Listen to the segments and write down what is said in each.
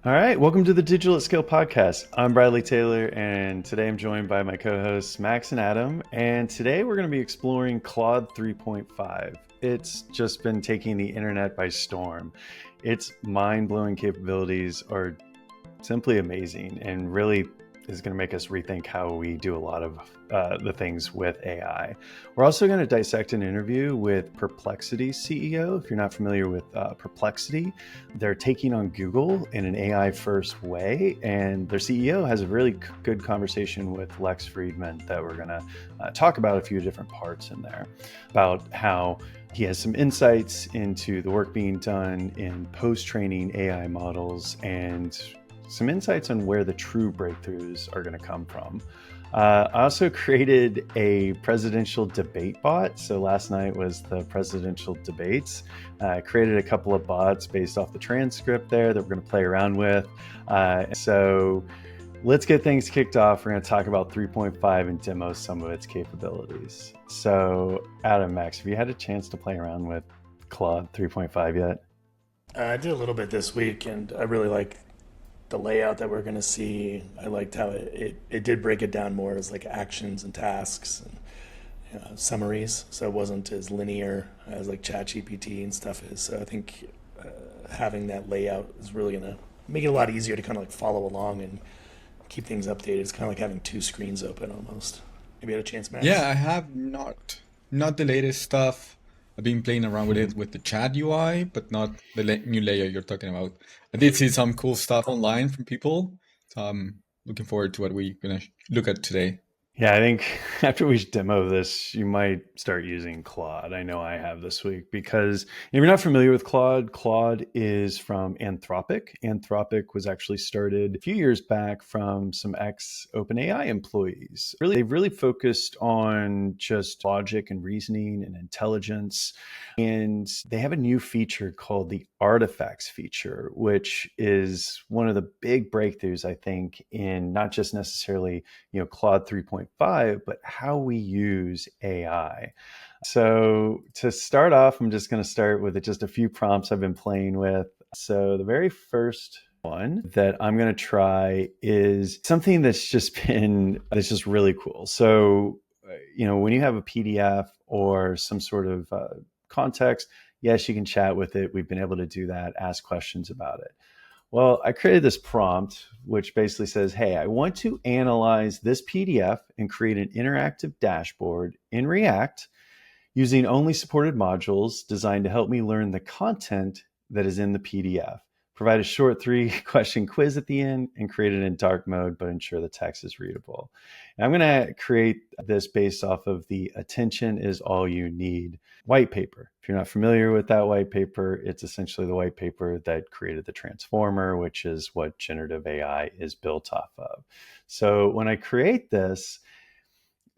All right, welcome to the Digital at Scale podcast. I'm Bradley Taylor, and today I'm joined by my co-hosts Max and Adam. And today we're going to be exploring Claude 3.5. It's just been taking the internet by storm. Its mind-blowing capabilities are simply amazing and really is going to make us rethink how we do a lot of the things with AI. We're also going to dissect an interview with Perplexity CEO. If you're not familiar with Perplexity, they're taking on Google in an AI first way, and their CEO has a really good conversation with Lex Friedman that we're going to talk about a few different parts in there about how he has some insights into the work being done in post-training AI models and some insights on where the true breakthroughs are going to come from. I also created a presidential debate bot. So last night was the presidential debates. I created a couple of bots based off the transcript there that we're going to play around with. So let's get things kicked off. We're going to talk about 3.5 and demo some of its capabilities. So Adam, Max, have you had a chance to play around with Claude 3.5 yet? I did a little bit this week, and I really like the layout that we're going to see. I liked how it did break it down more as like actions and tasks and summaries, so it wasn't as linear as like ChatGPT and stuff is. So I think having that layout is really going to make it a lot easier to kind of like follow along and keep things updated. It's kind of like having two screens open almost. Maybe you had a chance, Yeah, Max? I have not the latest stuff. I've been playing around with it with the chat UI, but not the new layer you're talking about. I did see some cool stuff online from people, so I'm looking forward to what we're gonna look at today. Yeah, I think after we demo this, you might start using Claude. I know I have this week because if you're not familiar with Claude, Claude is from Anthropic. Anthropic was actually started a few years back from some ex OpenAI employees. They've really focused on just logic and reasoning and intelligence. And they have a new feature called the artifacts feature, which is one of the big breakthroughs, I think, in not just necessarily Claude 3.5, but how we use AI. So to start off, I'm just going to start with just a few prompts I've been playing with. So the very first one that I'm going to try is something that's just really cool. So when you have a PDF or some sort of context, yes, you can chat with it. We've been able to do that, ask questions about it. Well, I created this prompt, which basically says, hey, I want to analyze this PDF and create an interactive dashboard in React using only supported modules designed to help me learn the content that is in the PDF. Provide a short 3-question quiz at the end and create it in dark mode, but ensure the text is readable. And I'm going to create this based off of the attention is all you need white paper. If you're not familiar with that white paper, it's essentially the white paper that created the transformer, which is what generative AI is built off of. So when I create this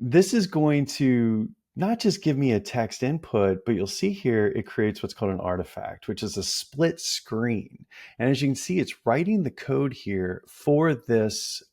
is going to not just give me a text input, but you'll see here it creates what's called an artifact, which is a split screen. And as you can see, it's writing the code here for this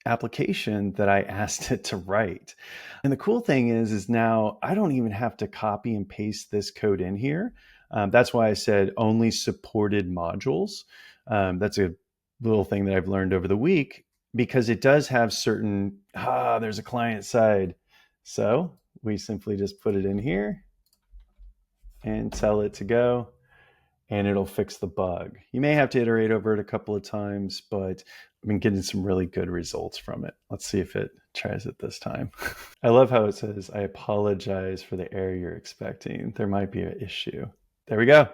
application that I asked it to write. And the cool thing is now I don't even have to copy and paste this code in here. That's why I said only supported modules. That's a little thing that I've learned over the week because it does have certain, there's a client side. So we simply just put it in here and tell it to go and it'll fix the bug. You may have to iterate over it a couple of times, but I've been getting some really good results from it. Let's see if it tries it this time. I love how it says, I apologize for the error you're expecting. There might be an issue. There we go.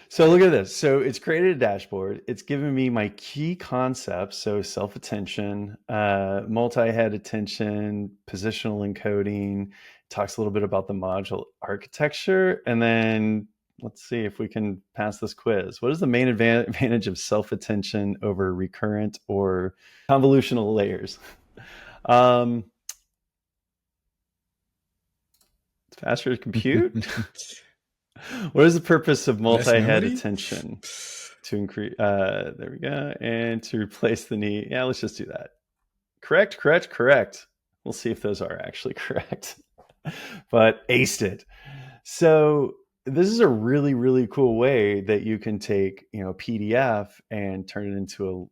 So look at this. So it's created a dashboard. It's given me my key concepts. So self-attention, multi-head attention, positional encoding, talks a little bit about the module architecture. And then let's see if we can pass this quiz. What is the main advantage of self-attention over recurrent or convolutional layers? It's faster to compute. What is the purpose of Less multi-head memory? attention? To increase, there we go. And to replace the need. Yeah, let's just do that. Correct, correct, correct. We'll see if those are actually correct. But aced it. So this is a really, really cool way that you can take, PDF and turn it into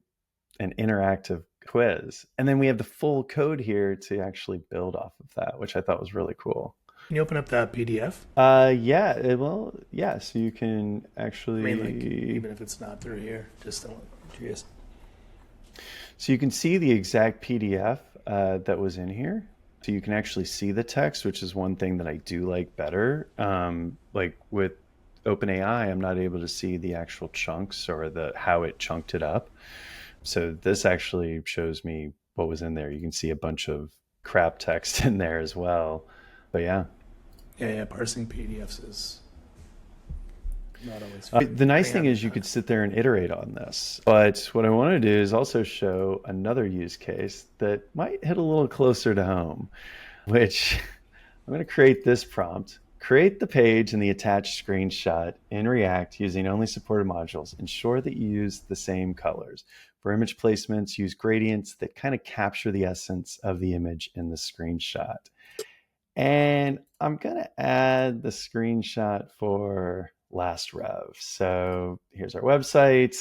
an interactive quiz. And then we have the full code here to actually build off of that, which I thought was really cool. Can you open up that PDF? Yeah, well, yeah, so you can I mean, like, actually, even if it's not through here, just I'm curious. so you can see the exact PDF that was in here. So you can actually see the text, which is one thing that I do like better. Like with OpenAI, I'm not able to see the actual chunks or the how it chunked it up. So this actually shows me what was in there. You can see a bunch of crap text in there as well. But yeah, Yeah, parsing PDFs is not always the nice depending thing on is you could sit there and iterate on this. But what I want to do is also show another use case that might hit a little closer to home, which I'm going to create this prompt. Create the page and the attached screenshot in React using only supported modules. Ensure that you use the same colors. For image placements, use gradients that kind of capture the essence of the image in the screenshot. And I'm going to add the screenshot for last rev. So here's our website,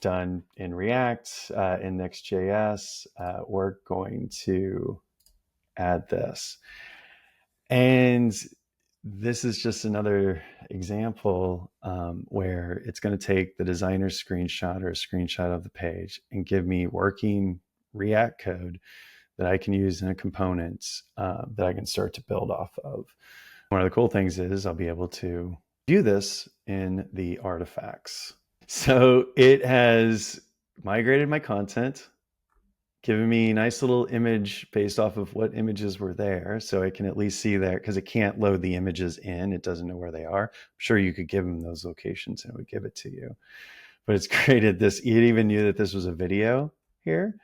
done in React, in Next.js. We're going to add this. And this is just another example where it's going to take the designer's screenshot or a screenshot of the page and give me working React code that I can use in a component that I can start to build off of. One of the cool things is I'll be able to view this in the artifacts. So it has migrated my content, given me a nice little image based off of what images were there. So I can at least see there because it can't load the images in. It doesn't know where they are. I'm sure you could give them those locations and it would give it to you. But it's created this. It even knew that this was a video here.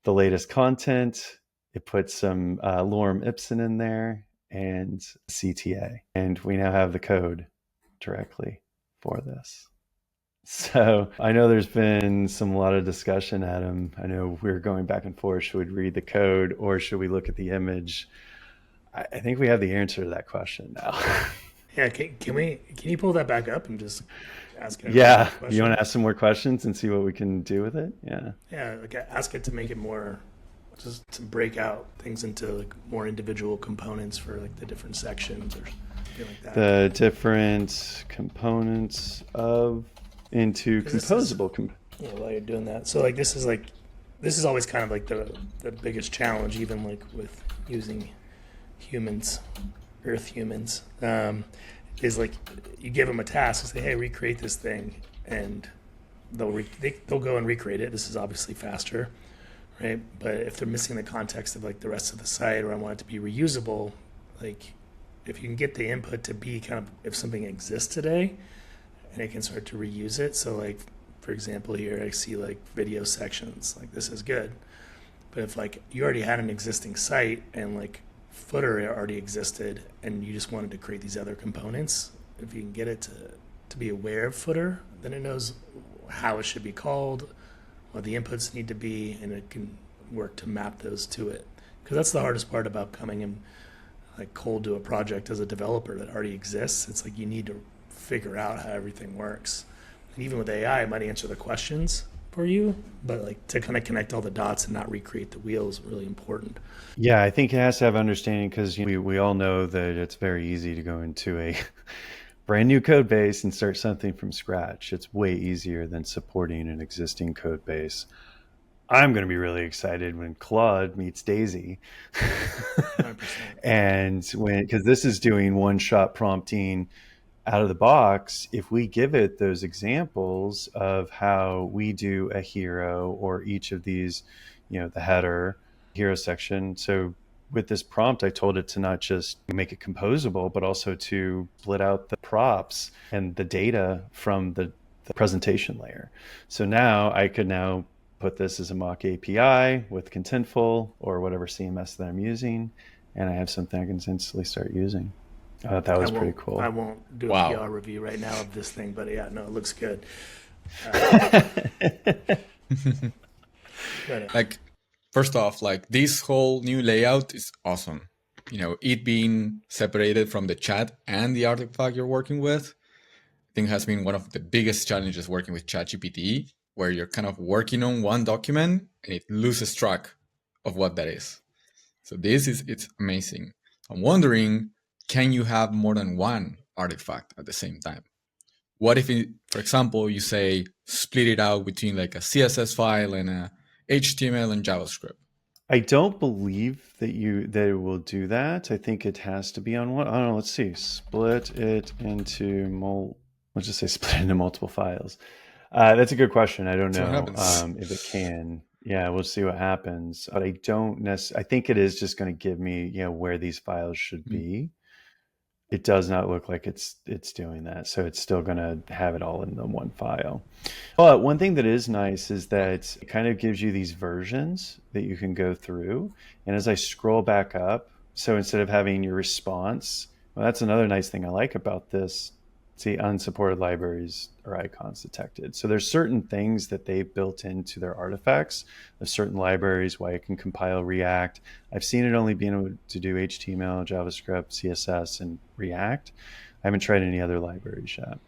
The latest content. It put some lorem ipsum in there and CTA. And we now have the code directly for this. So I know there's been a lot of discussion, Adam. I know we're going back and forth. Should we read the code or should we look at the image? I think we have the answer to that question now. Yeah, can you pull that back up and just ask it a Yeah. You question? want to ask some more questions and see what we can do with it? Yeah. Yeah, like ask it to make it more, just to break out things into like more individual components for like the different sections or something like that. The different components of into 'Cause this is, composable. yeah, while you're doing that, so like this is always kind of like the biggest challenge, even like with using humans, Earth humans, is like you give them a task and say, hey, recreate this thing, and they'll go and recreate it. This is obviously faster, right? But if they're missing the context of like the rest of the site, or I want it to be reusable, like if you can get the input to be kind of if something exists today, and it can start to reuse it. So like for example here I see like video sections, like this is good. But if like you already had an existing site and like footer already existed and you just wanted to create these other components, if you can get it to be aware of footer, then it knows how it should be called, what the inputs need to be, and it can work to map those to it. Because that's the hardest part about coming in like cold to a project as a developer that already exists. It's like you need to figure out how everything works. And even with AI, it might answer the questions for you, but like to kind of connect all the dots and not recreate the wheel is really important. Yeah, I think it has to have understanding because we all know that it's very easy to go into a brand new code base and start something from scratch. It's way easier than supporting an existing code base. I'm going to be really excited when Claude meets Daisy. 100%. And because this is doing one shot prompting out of the box, if we give it those examples of how we do a hero or each of these, the header, hero section. So with this prompt, I told it to not just make it composable, but also to split out the props and the data from the presentation layer. So now I could now put this as a mock API with Contentful or whatever CMS that I'm using, and I have something I can instantly start using. That was pretty cool. I won't do a Wow. PR review right now of this thing, but yeah, no, it looks good. But, Like, first off, like this whole new layout is awesome. it being separated from the chat and the artifact you're working with, I think has been one of the biggest challenges working with ChatGPT, where you're kind of working on one document and it loses track of what that is. So it's amazing. I'm wondering, can you have more than one artifact at the same time? What if, for example, you say split it out between like a CSS file and a HTML and JavaScript? I don't believe that it will do that. I think it has to be on one. I don't know. Let's see. Split it into let's just say split it into multiple files. That's a good question. I don't So what know happens? if it can. Yeah, we'll see what happens. But I don't necessarily. I think it is just going to give me where these files should Mm. be. It does not look like it's doing that. So it's still going to have it all in the one file. But one thing that is nice is that it kind of gives you these versions that you can go through. And as I scroll back up, so instead of having your response, well, that's another nice thing I like about this. See, unsupported libraries or icons detected. So there's certain things that they've built into their artifacts of certain libraries, why it can compile React. I've seen it only being able to do HTML, JavaScript, CSS, and React. I haven't tried any other libraries yet.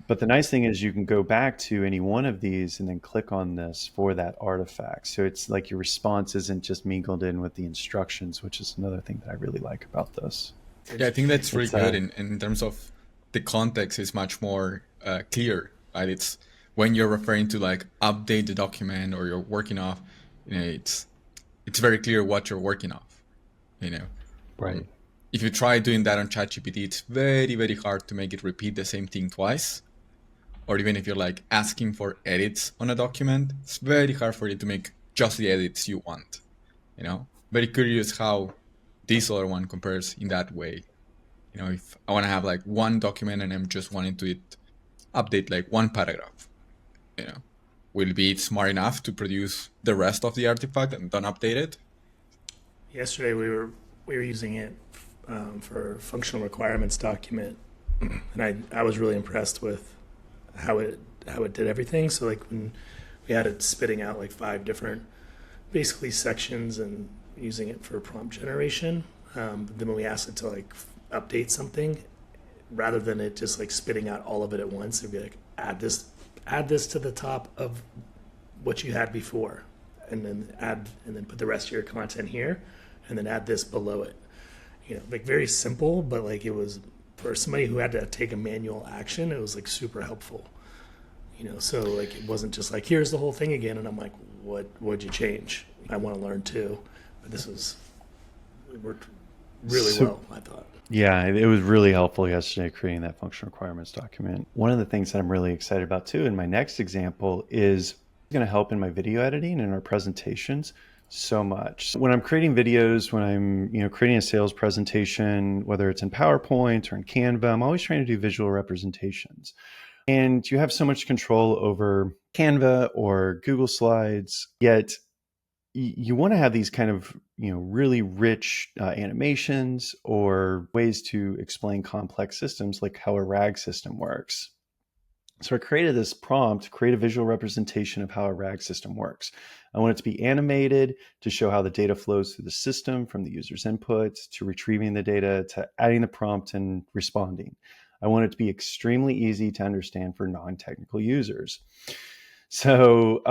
But the nice thing is you can go back to any one of these and then click on this for that artifact. So it's like your response isn't just mingled in with the instructions, which is another thing that I really like about this. Yeah, I think that's really It's good in terms of the context is much more clear, right? It's when you're referring to like update the document or you're working off, it's very clear what you're working off, you know. right. If you try doing that on ChatGPT, it's very, very hard to make it repeat the same thing twice. Or even if you're like asking for edits on a document, it's very hard for you to make just the edits you want, Very curious how this other one compares in that way. If I want to have like one document and I'm just wanting to update like one paragraph, will it be smart enough to produce the rest of the artifact and don't update it? Yesterday we were using it for a functional requirements document, and I was really impressed with how it did everything. So like when we had it spitting out like 5 different basically sections and using it for prompt generation. But then when we asked it to like update something, rather than it just like spitting out all of it at once, it'd be like add this to the top of what you had before, and then put the rest of your content here, and then add this below it. Like very simple, but like it was for somebody who had to take a manual action, it was like super helpful. So like it wasn't just like here's the whole thing again, and I'm like, what'd you change? I want to learn too. But it worked really well, I thought. Yeah, it was really helpful yesterday creating that functional requirements document. One of the things that I'm really excited about too in my next example is going to help in my video editing and our presentations so much. When I'm creating videos, when I'm creating a sales presentation, whether it's in PowerPoint or in Canva, I'm always trying to do visual representations. And you have so much control over Canva or Google Slides, yet you want to have these kind of really rich animations or ways to explain complex systems, like how a RAG system works. So I created this prompt to create a visual representation of how a RAG system works. I want it to be animated to show how the data flows through the system, from the user's input to retrieving the data to adding the prompt and responding. I want it to be extremely easy to understand for non-technical users. So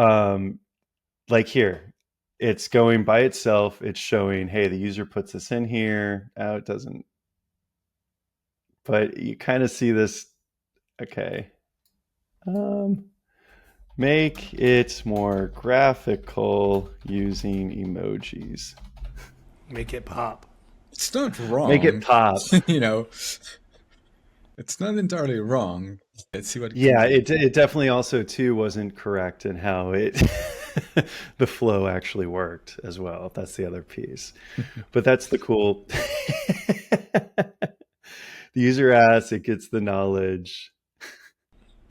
like here, it's going by itself. It's showing, hey, the user puts this in here. Oh, it doesn't. But you kind of see this. Okay. Make it more graphical using emojis. Make it pop. It's not Make it wrong. pop. It's not entirely wrong. Let's see what it can Yeah, do. it definitely also too wasn't correct in how it the flow actually worked as well. That's the other piece. But that's the cool. The user asks, it gets the knowledge.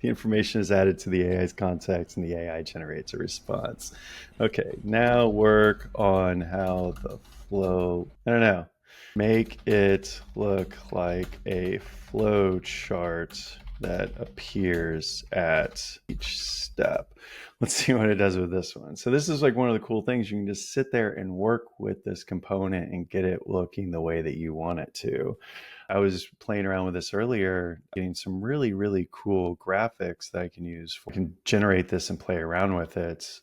The information is added to the AI's context and the AI generates a response. Okay, now work on how the flow, I don't know, make it look like a flow chart that appears at each step. Let's see what it does with this one. So this is like one of the cool things. You can just sit there and work with this component and get it looking the way that you want it to. I was playing around with this earlier, getting some really, really cool graphics that I can use. I can generate this and play around with it,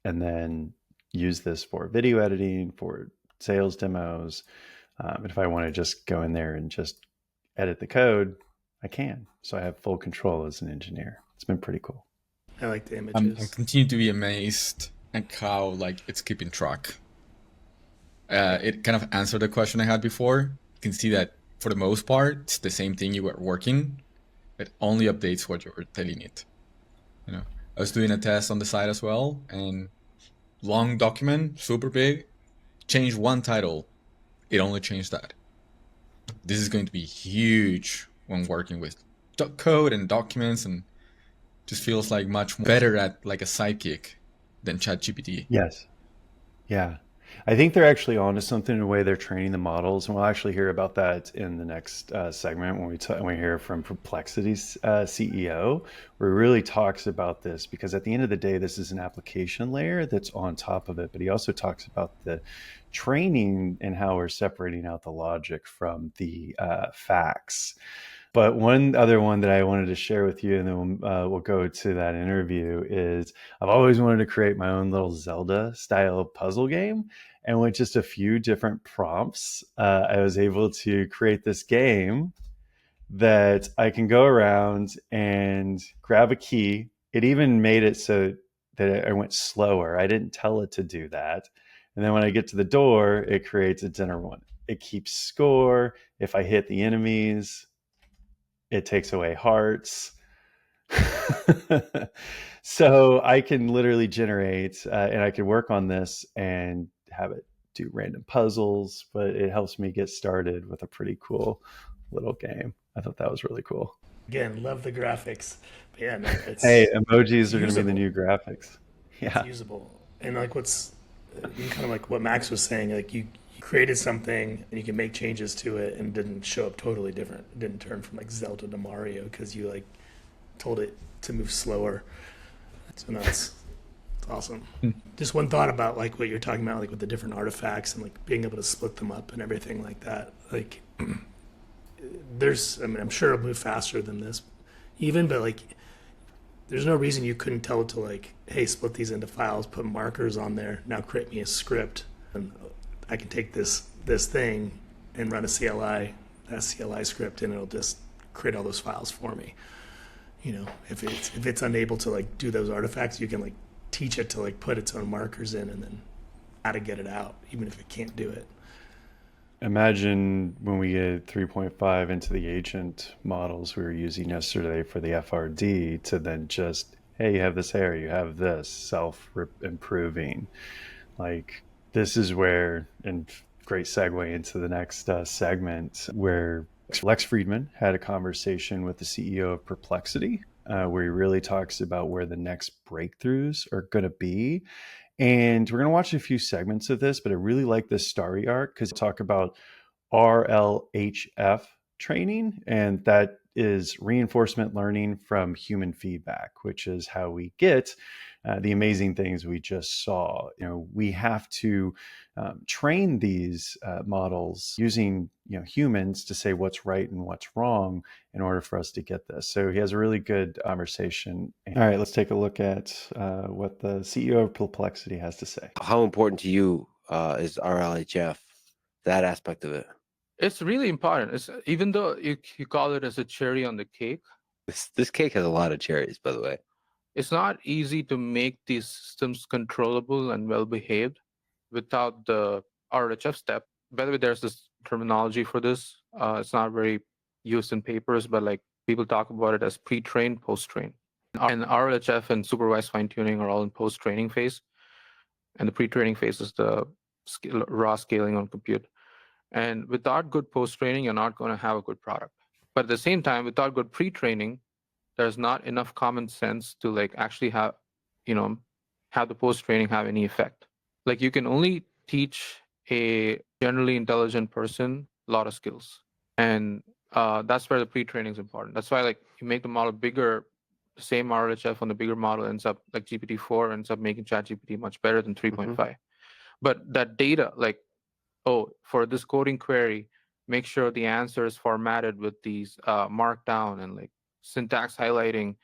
and then use this for video editing, for sales demos. If I want to just go in there and just edit the code, I can. So I have full control as an engineer. It's been pretty cool. I like the I'm images. continuing to be amazed at how like it's keeping track. It kind of answered the question I had before. You can see that for the most part, it's the same thing you were working. It only updates what you're telling it. You know, I was doing a test on the side as well, and long document, super big, change one title. It only changed that. This is going to be huge when working with code and documents, and just feels like much better at like a sidekick than ChatGPT. Yes. Yeah. I think they're actually onto something in the way they're training the models, and we'll actually hear about that in the next segment when when we hear from Perplexity's CEO, where he really talks about this. Because at the end of the day, this is an application layer that's on top of it, but he also talks about the training and how we're separating out the logic from the facts. But one other one that I wanted to share with you, and then we'll go to that interview, is I've always wanted to create my own little Zelda-style puzzle game. And with just a few different prompts, I was able to create this game that I can go around and grab a key. It even made it so that I went slower. I didn't tell it to do that. And then when I get to the door, it creates a dinner one. It keeps score. If I hit the enemies, it takes away hearts. So I can literally generate and I can work on this and have it do random puzzles, but it helps me get started with a pretty cool little game. I thought that was really cool. Again, love the graphics. But yeah, no, Hey, it's emojis are going to be the usable. new graphics. It's Yeah. usable. And like what's kind of like what Max was saying, like you created something and you can make changes to it and it didn't show up totally different. It didn't turn from like Zelda to Mario because you like told it to move slower. So that's awesome. Just one thought about like what you're talking about, like with the different artifacts and like being able to split them up and everything like that. Like I mean, I'm sure it'll move faster than this even, but like there's no reason you couldn't tell it to like, hey, split these into files, put markers on there. Now create me a script, and I can take this thing and run a CLI, that CLI script, and it'll just create all those files for me. You know, if it's unable to like do those artifacts, you can like teach it to like put its own markers in, and then how to get it out, even if it can't do it. Imagine when we get 3.5 into the agent models we were using yesterday for the FRD to then just, hey, you have this error, you have this, self improving. Like, this is where, and great segue into the next segment, where Lex Friedman had a conversation with the CEO of Perplexity, where he really talks about where the next breakthroughs are going to be. And we're going to watch a few segments of this, but I really like this story arc because talk about RLHF training, and that is reinforcement learning from human feedback, which is how we get the amazing things we just saw. You know, we have to train these models using humans to say what's right and what's wrong in order for us to get this. So he has a really good conversation. All right, let's take a look at what the CEO of Perplexity has to say. How important to you is RLHF, that aspect of it? It's really important. It's even though you call it as a cherry on the cake, This cake has a lot of cherries, by the way. it's not easy to make these systems controllable and well behaved without the RHF step. By the way, there's this terminology for this. It's not very used in papers, but like people talk about it as pre-train, post-train. And RLHF and supervised fine-tuning are all in post-training phase, and the pre-training phase is the raw scaling on compute. And without good post-training, you're not going to have a good product. But at the same time, without good pre-training, there's not enough common sense to like actually have the post-training have any effect. Like you can only teach a generally intelligent person a lot of skills, and that's where the pre-training is important. That's why like you make the model bigger. the same RLHF on the bigger model ends up like GPT-4 ends up making ChatGPT much better than 3.5. But that data, like, oh, for this coding query, make sure the answer is formatted with these markdown and like syntax highlighting,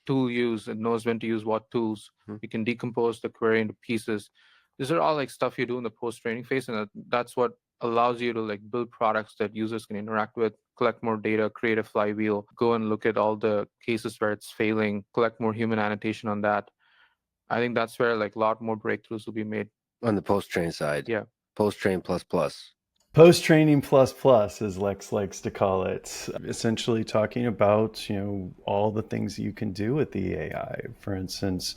tool use, and knows when to use what tools. You can decompose the query into pieces. These are all like stuff you do in the post-training phase, and that's what allows you to like build products that users can interact with, collect more data, create a flywheel, go and look at all the cases where it's failing, collect more human annotation on that. I think that's where like a lot more breakthroughs will be made. On the post-train side. Yeah. Post-train plus plus. Post-training plus plus, as Lex likes to call it, essentially talking about, all the things that you can do with the AI. For instance,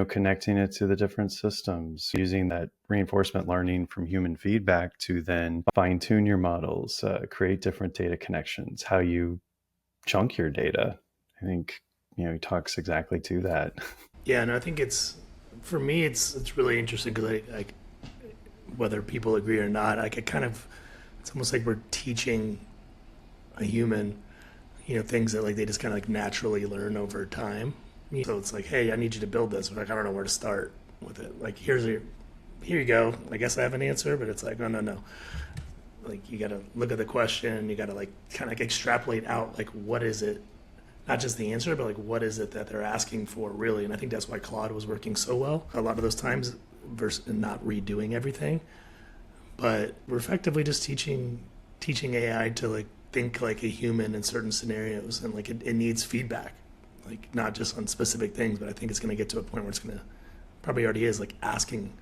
connecting it to the different systems, using that reinforcement learning from human feedback to then fine-tune your models, create different data connections, how you chunk your data. I think, he talks exactly to that. Yeah, and I think for me, it's really interesting because whether people agree or not, it's almost like we're teaching a human, things that like they just kind of like naturally learn over time. So it's like, hey, I need you to build this. But like, I don't know where to start with it. Like, here you go. I guess I have an answer, but it's like, no. Like, you got to look at the question. You got to like kind of like extrapolate out like what is it, not just the answer, but like what is it that they're asking for really. And I think that's why Claude was working so well a lot of those times versus not redoing everything. But we're effectively just teaching AI to like think like a human in certain scenarios, and like it needs feedback, like not just on specific things, but I think it's going to get to a point where it's going to, probably already is, like asking,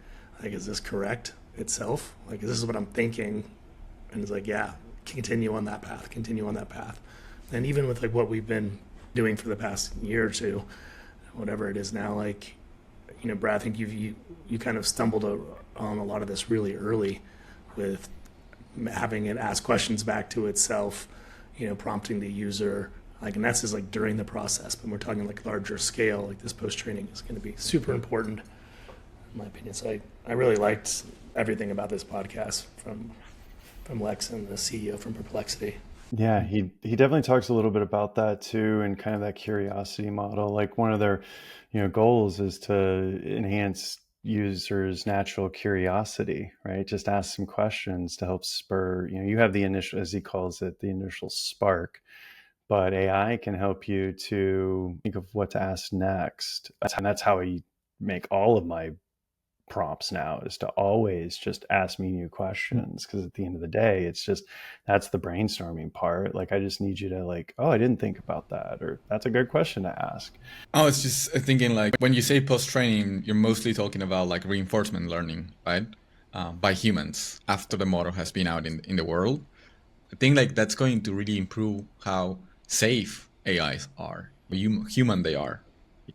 like, is this correct itself? Like, this is what I'm thinking, and it's like, yeah, continue on that path. And even with like what we've been doing for the past year or two, whatever it is now, like, Brad, I think you kind of stumbled on a lot of this really early with having it ask questions back to itself, prompting the user, like, and that's just like during the process. But we're talking like larger scale, like this post-training is going to be super important, in my opinion. So I really liked everything about this podcast from Lex and the CEO from Perplexity. Yeah, he definitely talks a little bit about that too, and kind of that curiosity model. Like, one of their, goals is to enhance users' natural curiosity, right? Just ask some questions to help spur, you have the initial, as he calls it, the initial spark, but AI can help you to think of what to ask next. And that's how I make all of my prompts now, is to always just ask me new questions, because at the end of the day, it's just, that's the brainstorming part. Like, I just need you to like, oh, I didn't think about that, or that's a good question to ask. I was just thinking, like, when you say post-training, you're mostly talking about like reinforcement learning, right? By humans after the model has been out in the world. I think like that's going to really improve how safe AIs are, how human they are.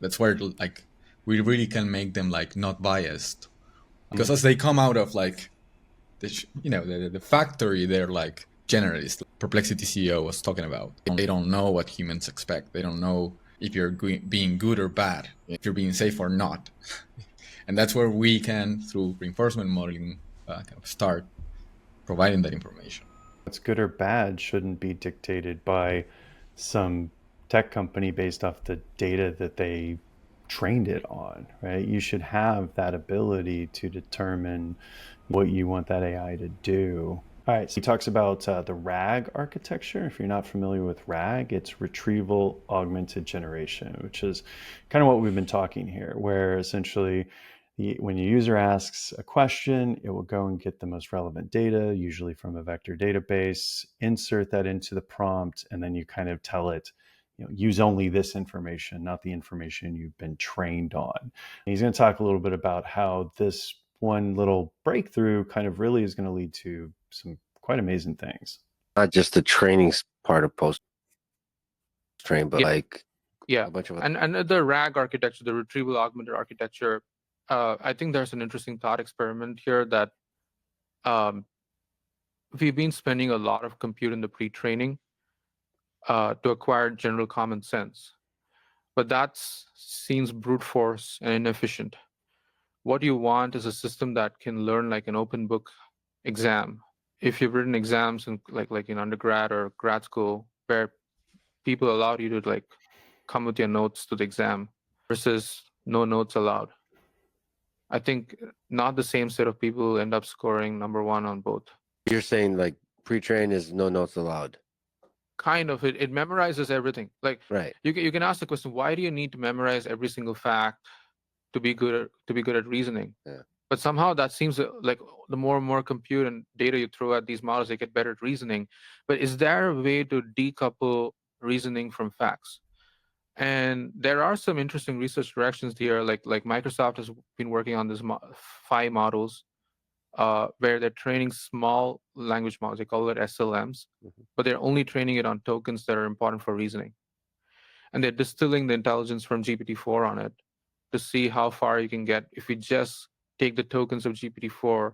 That's where like we really can make them like not biased, because as they come out of like the factory, they're like generalists. Perplexity CEO was talking about. They don't know what humans expect. They don't know if you're being good or bad, if you're being safe or not. And that's where we can, through reinforcement modeling, kind of start providing that information. What's good or bad shouldn't be dictated by some tech company based off the data that they trained it on, right? You should have that ability to determine what you want that AI to do. All right, so he talks about the RAG architecture. If you're not familiar with RAG, it's retrieval augmented generation, which is kind of what we've been talking here, where essentially when your user asks a question, it will go and get the most relevant data, usually from a vector database, insert that into the prompt, and then you kind of tell it, use only this information, not the information you've been trained on. And he's going to talk a little bit about how this one little breakthrough kind of really is going to lead to some quite amazing things. Not just the training part of post-train, but like a bunch of and the RAG architecture, the retrieval augmented architecture, I think there's an interesting thought experiment here that we've been spending a lot of compute in the pre-training to acquire general common sense, but that seems brute force and inefficient. What you want is a system that can learn like an open book exam. If you've written exams in like in undergrad or grad school, where people allowed you to like come with your notes to the exam versus no notes allowed. I think not the same set of people end up scoring number one on both. You're saying like pre-train is no notes allowed. Kind of, it memorizes everything. Like Right. you can ask the question, why do you need to memorize every single fact to be good at reasoning? Yeah. But somehow that seems like the more and more compute and data you throw at these models, they get better at reasoning. But is there a way to decouple reasoning from facts? And there are some interesting research directions here. Like Microsoft has been working on this phi models, where they're training small language models. They call it SLMs, but they're only training it on tokens that are important for reasoning. And they're distilling the intelligence from GPT-4 on it to see how far you can get if we just take the tokens of GPT-4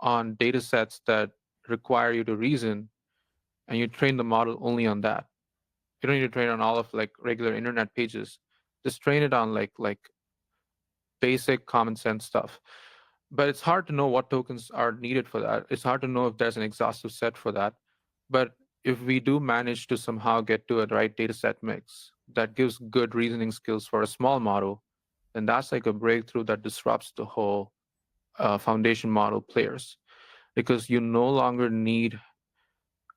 on data sets that require you to reason, and you train the model only on that. You don't need to train on all of like regular internet pages. Just train it on like basic common sense stuff. But it's hard to know what tokens are needed for that. It's hard to know if there's an exhaustive set for that. But if we do manage to somehow get to a right data set mix that gives good reasoning skills for a small model, then that's like a breakthrough that disrupts the whole foundation model players, because you no longer need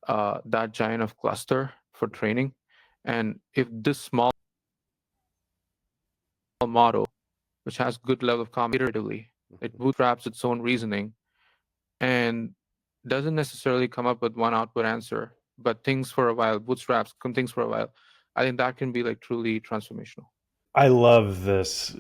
that giant of cluster for training. And if this small model, which has good level of competitively, it bootstraps its own reasoning and doesn't necessarily come up with one output answer, but thinks for a while, bootstraps, thinks for a while, I think that can be like truly transformational. I love this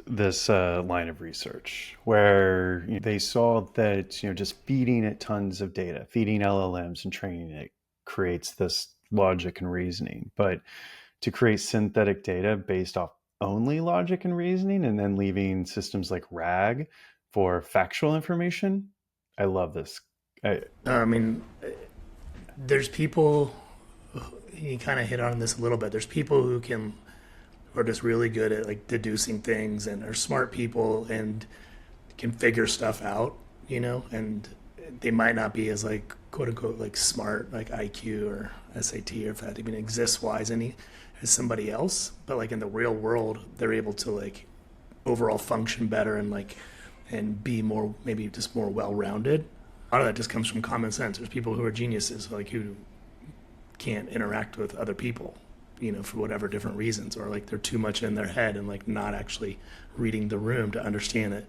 line of research where they saw that just feeding it tons of data, feeding LLMs and training it creates this logic and reasoning. But to create synthetic data based off only logic and reasoning, and then leaving systems like RAG for factual information, I love this. I mean, there's people. You kind of hit on this a little bit. There's people who are just really good at like deducing things and are smart people and can figure stuff out, and they might not be as like quote unquote like smart, like IQ or SAT, or if that even exists wise any as somebody else. But like in the real world, they're able to like overall function better and be more, maybe just more well-rounded. A lot of that just comes from common sense. There's people who are geniuses, like who can't interact with other people, for whatever different reasons, or like they're too much in their head and like not actually reading the room to understand it,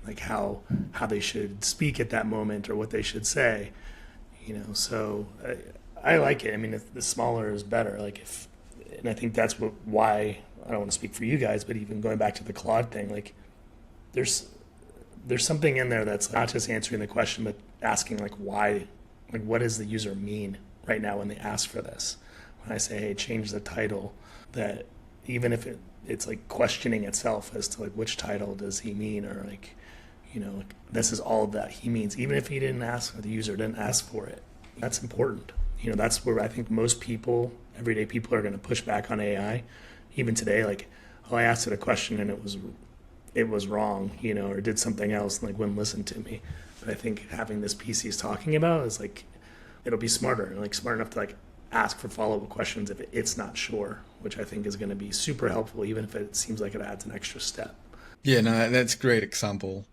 like how they should speak at that moment or what they should say, So I like it. I mean, if the smaller is better. And I think that's why I don't want to speak for you guys, but even going back to the Claude thing, like there's something in there that's not just answering the question, but asking like why, like what does the user mean right now when they ask for this? When I say, hey, change the title, that even if it's like questioning itself as to like which title does he mean, or like, like, this is all that he means, even if he didn't ask, or the user didn't ask for it. That's important. That's where I think most people, everyday people, are going to push back on AI. Even today, like, oh, I asked it a question and it was wrong, or did something else and like wouldn't listen to me. But I think having this piece he's talking about is like, it'll be smarter, and like smart enough to like ask for follow-up questions if it's not sure, which I think is going to be super helpful, even if it seems like it adds an extra step. Yeah, no, that's a great example.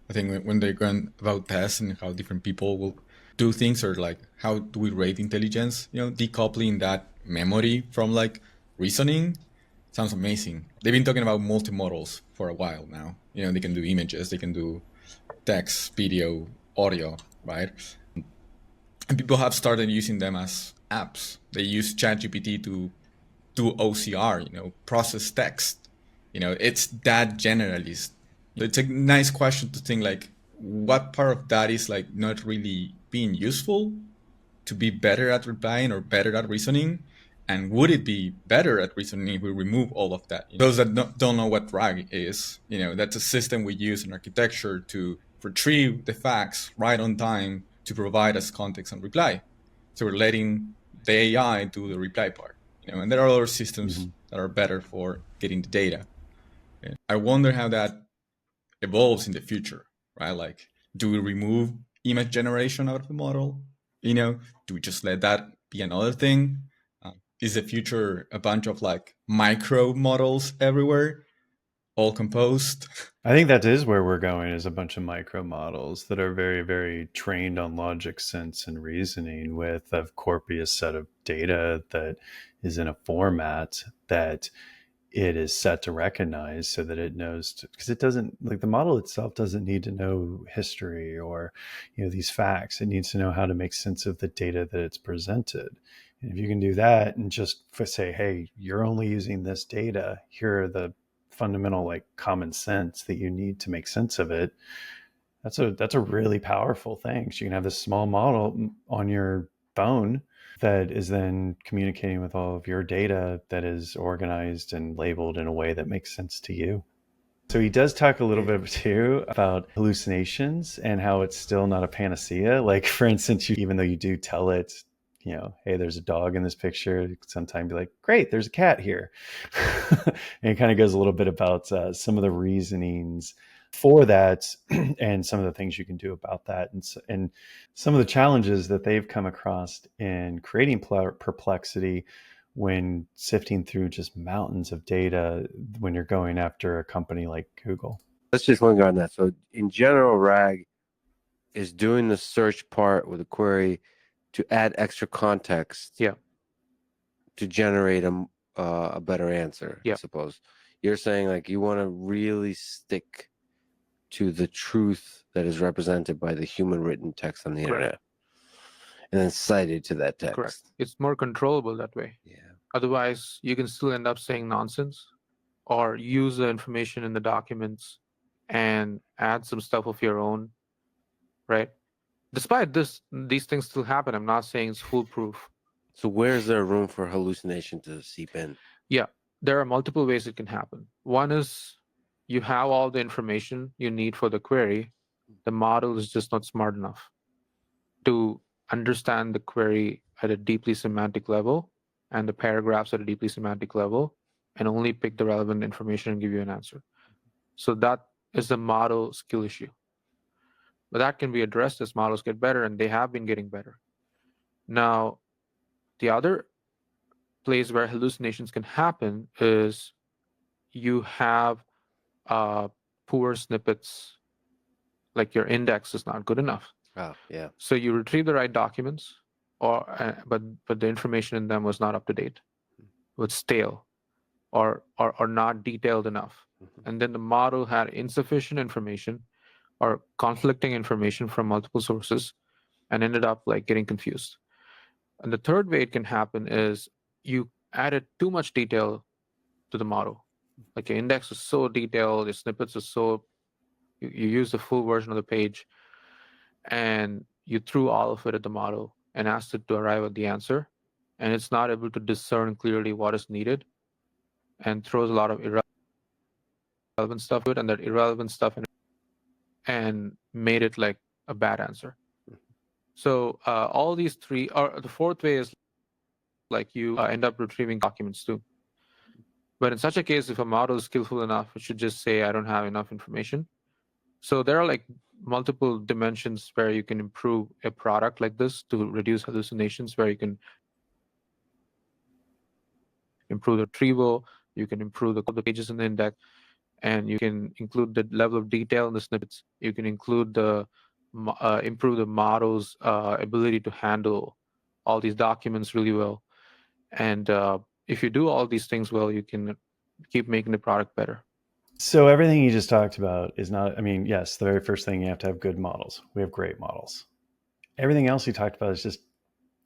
I think when they're going about tests and how different people will do things, or like how do we rate intelligence, decoupling that memory from like reasoning sounds amazing. They've been talking about multimodals for a while now. They can do images, they can do text, video, audio, right? And people have started using them as apps. They use ChatGPT to do OCR, process text. It's that generalist. It's a nice question to think like, what part of that is like not really being useful to be better at replying or better at reasoning? And would it be better at reasoning if we remove all of that? Those that don't know what RAG is, that's a system we use in architecture to retrieve the facts right on time to provide us context and reply. So we're letting the AI do the reply part, and there are other systems that are better for getting the data. I wonder how that evolves in the future, right? Like, do we remove image generation out of the model? Do we just let that be another thing? is the future a bunch of like micro models everywhere, all composed? I think that is where we're going, is a bunch of micro models that are very, very trained on logic, sense, and reasoning with a corpus set of data that is in a format that it is set to recognize, so that it knows, because it doesn't, like, the model itself doesn't need to know history or, these facts. It needs to know how to make sense of the data that it's presented. And if you can do that and just say, hey, you're only using this data, here are the fundamental, like, common sense that you need to make sense of it, that's a really powerful thing. So you can have this small model on your phone that is then communicating with all of your data that is organized and labeled in a way that makes sense to you. So he does talk a little bit too about hallucinations and how it's still not a panacea. Like, for instance, even though you do tell it, hey, there's a dog in this picture, sometimes be like, great, there's a cat here. And it kind of goes a little bit about some of the reasonings for that and some of the things you can do about that, and some of the challenges that they've come across in creating Perplexity when sifting through just mountains of data when you're going after a company like Google. Let's just linger on that. So in general, RAG is doing the search part with a query to add extra context. Yeah. To generate a better answer, Yeah. I suppose. You're saying, like, you want to really stick to the truth that is represented by the human written text on the internet, and then cite it to that text. Correct. It's more controllable that way. Yeah. Otherwise, you can still end up saying nonsense, or use the information in the documents and add some stuff of your own, right? Despite these things still happen. I'm not saying it's foolproof. So where is there room for hallucination to seep in? Yeah, there are multiple ways it can happen. One is you have all the information you need for the query. The model is just not smart enough to understand the query at a deeply semantic level and the paragraphs at a deeply semantic level, and only pick the relevant information and give you an answer. So that is a model skill issue. But that can be addressed as models get better, and they have been getting better. Now, the other place where hallucinations can happen is you have poor snippets, like your index is not good enough. Oh, yeah. So you retrieve the right documents, but the information in them was not up to date, was stale, or not detailed enough. And then the model had insufficient information or conflicting information from multiple sources, and ended up like getting confused. And the third way it can happen is you added too much detail to the model. Like your index is so detailed, your snippets are so, you use the full version of the page, and you threw all of it at the model and asked it to arrive at the answer, and it's not able to discern clearly what is needed, and throws a lot of irrelevant stuff to it, and that irrelevant stuff and made it like a bad answer. So all these three, or the fourth way is like you end up retrieving documents too. But in such a case, if a model is skillful enough, it should just say, I don't have enough information. So there are like multiple dimensions where you can improve a product like this to reduce hallucinations, where you can improve the retrieval, you can improve the pages in the index, and you can include the level of detail in the snippets. You can include the improve the model's ability to handle all these documents really well. And if you do all these things well, you can keep making the product better. So everything you just talked about is not, I mean, yes, the very first thing, you have to have good models. We have great models. Everything else you talked about is just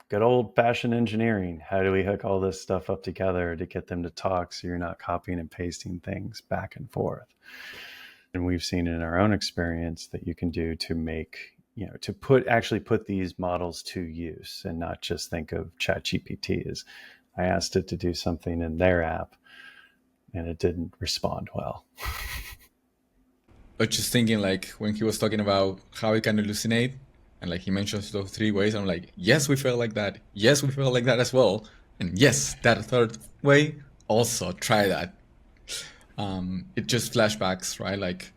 good old fashioned engineering. How do we hook all this stuff up together to get them to talk so you're not copying and pasting things back and forth? And we've seen in our own experience that you can do to make, to actually put these models to use, and not just think of ChatGPT as, I asked it to do something in their app and it didn't respond well. But just thinking, like, when he was talking about how he can hallucinate, and like he mentions those three ways, I'm like, yes, we feel like that. Yes, we feel like that as well. And yes, that third way, also try that. It just flashbacks, right? Like,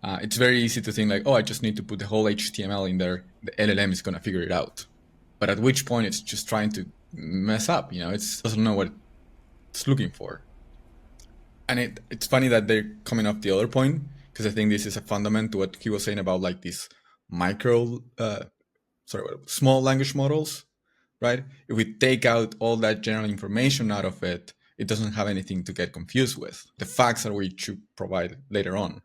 it's very easy to think like, oh, I just need to put the whole HTML in there. The LLM is going to figure it out. But at which point it's just trying to mess up. It doesn't know what it's looking for. And it's funny that they're coming off the other point, because I think this is a fundament to what he was saying about like these small language models, right? If we take out all that general information out of it, it doesn't have anything to get confused with. The facts are we should provide later on.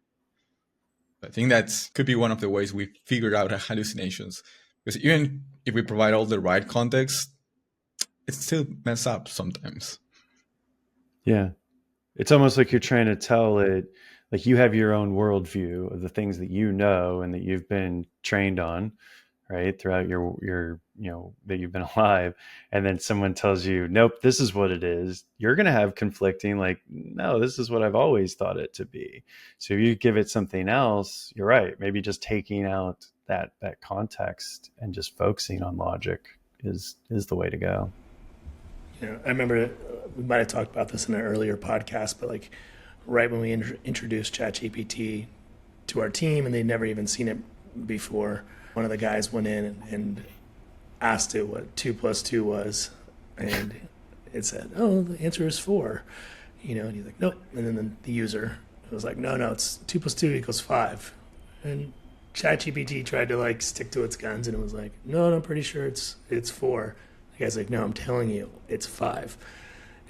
I think that could be one of the ways we figure out hallucinations. Because even if we provide all the right context, it still mess up sometimes. Yeah. It's almost like you're trying to tell it, like you have your own worldview of the things that you know and that you've been trained on, right, throughout your that you've been alive, and then someone tells you, nope, this is what it is. You're going to have conflicting, like, no, this is what I've always thought it to be. So if you give it something else, you're right, maybe just taking out that context and just focusing on logic is the way to go. I remember we might have talked about this in an earlier podcast, but like right when we introduced ChatGPT to our team and they'd never even seen it before, one of the guys went in and asked it what 2 + 2 was, and it said, "Oh, the answer is 4." And he's like, "Nope." And then the user was like, "No, it's 2 + 2 = 5." And ChatGPT tried to like stick to its guns, and it was like, "No, I'm pretty sure it's 4." The guy's like, "No, I'm telling you, it's 5."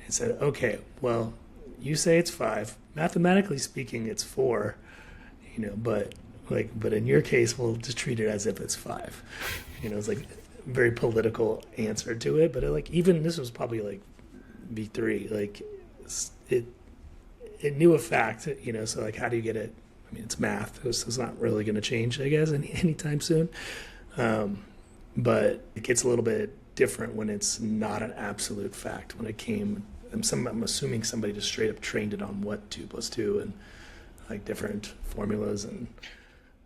And said, "Okay, well, you say it's 5. Mathematically speaking, it's 4. But in your case, we'll just treat it as if it's 5." It's like a very political answer to it. But even this was probably like V3. Like it knew a fact. So like, how do you get it? I mean, it's math. It's not really going to change, I guess, anytime soon. But it gets a little bit different when it's not an absolute fact. When it came, I'm assuming somebody just straight up trained it on what 2 + 2 and like different formulas and.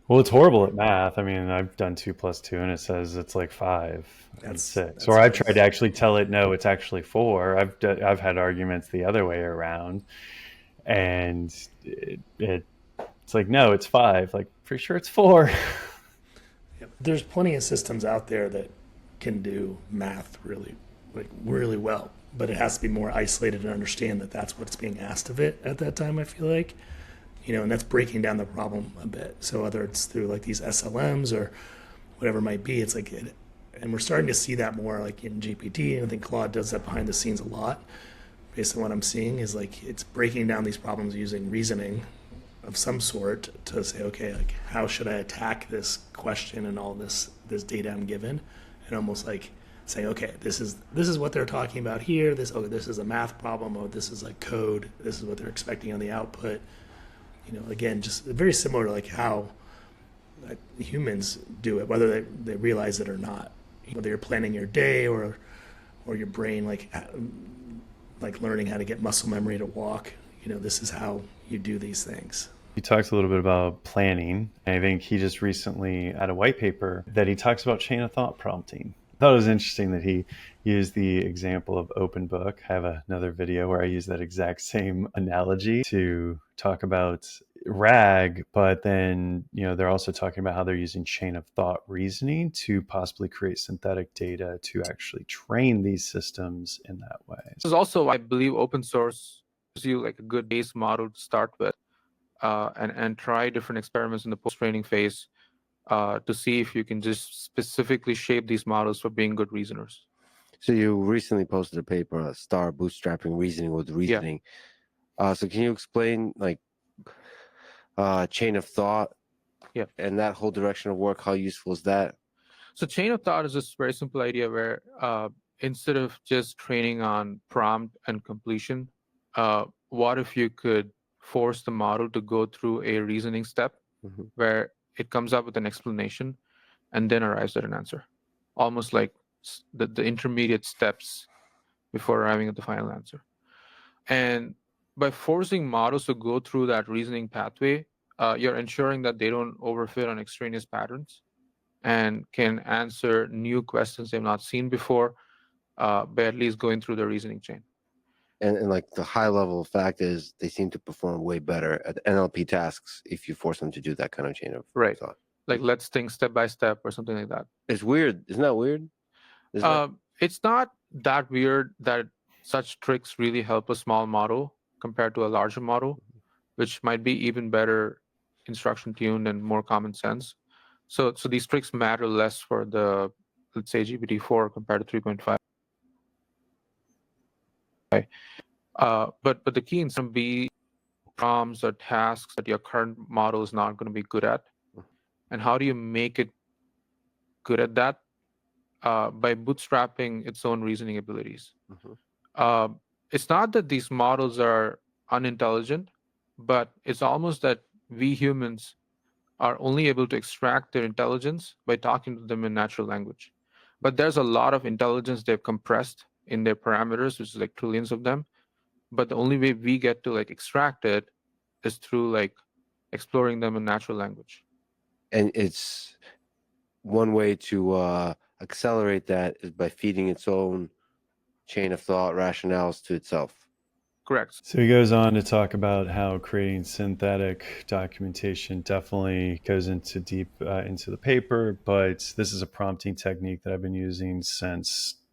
Well, it's horrible at math. I mean, I've done 2 + 2 and it says it's like 5 and 6. Or I've tried to actually tell it, no, it's actually 4. I've had arguments the other way around, and it's like, no, it's 5. Like, pretty sure it's 4. There's plenty of systems out there that can do math really well, but it has to be more isolated and understand that that's what's being asked of it at that time, I feel like. And that's breaking down the problem a bit. So whether it's through like these SLMs or whatever it might be, it's like, and we're starting to see that more like in GPT, and I think Claude does that behind the scenes a lot. Based on what I'm seeing is like it's breaking down these problems using reasoning of some sort to say, okay, like how should I attack this question and all this data I'm given, and almost like saying, okay, this is what they're talking about here. This is a math problem. Oh, this is like code. This is what they're expecting on the output. Again, just very similar to like how humans do it, whether they realize it or not. Whether you're planning your day or your brain like learning how to get muscle memory to walk. This is how you do these things. He talks a little bit about planning. I think he just recently had a white paper that he talks about chain of thought prompting. I thought it was interesting that he used the example of open book. I have another video where I use that exact same analogy to talk about RAG, but then, they're also talking about how they're using chain of thought reasoning to possibly create synthetic data to actually train these systems in that way. This is also, I believe, open source gives you like a good base model to start with, and try different experiments in the post-training phase to see if you can just specifically shape these models for being good reasoners. So you recently posted a paper, Star Bootstrapping Reasoning with Reasoning. Yeah. So can you explain like chain of thought and that whole direction of work? How useful is that? So chain of thought is this very simple idea where instead of just training on prompt and completion, what if you could force the model to go through a reasoning step where it comes up with an explanation and then arrives at an answer, almost like the intermediate steps before arriving at the final answer. And by forcing models to go through that reasoning pathway, you're ensuring that they don't overfit on extraneous patterns and can answer new questions they've not seen before, by at least going through the reasoning chain. And like the high level fact is they seem to perform way better at NLP tasks if you force them to do that kind of chain of thought. Like let's think step by step or something like that. It's weird. Isn't that weird? It's not that weird that such tricks really help a small model compared to a larger model, which might be even better instruction tuned and more common sense. So these tricks matter less for the, let's say, GPT-4 compared to 3.5. But the key in some be prompts or tasks that your current model is not going to be good at, and how do you make it good at that? By bootstrapping its own reasoning abilities. It's not that these models are unintelligent, but it's almost that we humans are only able to extract their intelligence by talking to them in natural language. But there's a lot of intelligence they've compressed in their parameters, which is like trillions of them. But the only way we get to like extract it is through like exploring them in natural language. And it's one way to accelerate that is by feeding its own chain of thought rationales to itself. Correct. So he goes on to talk about how creating synthetic documentation definitely goes into deep into the paper, but this is a prompting technique that I've been using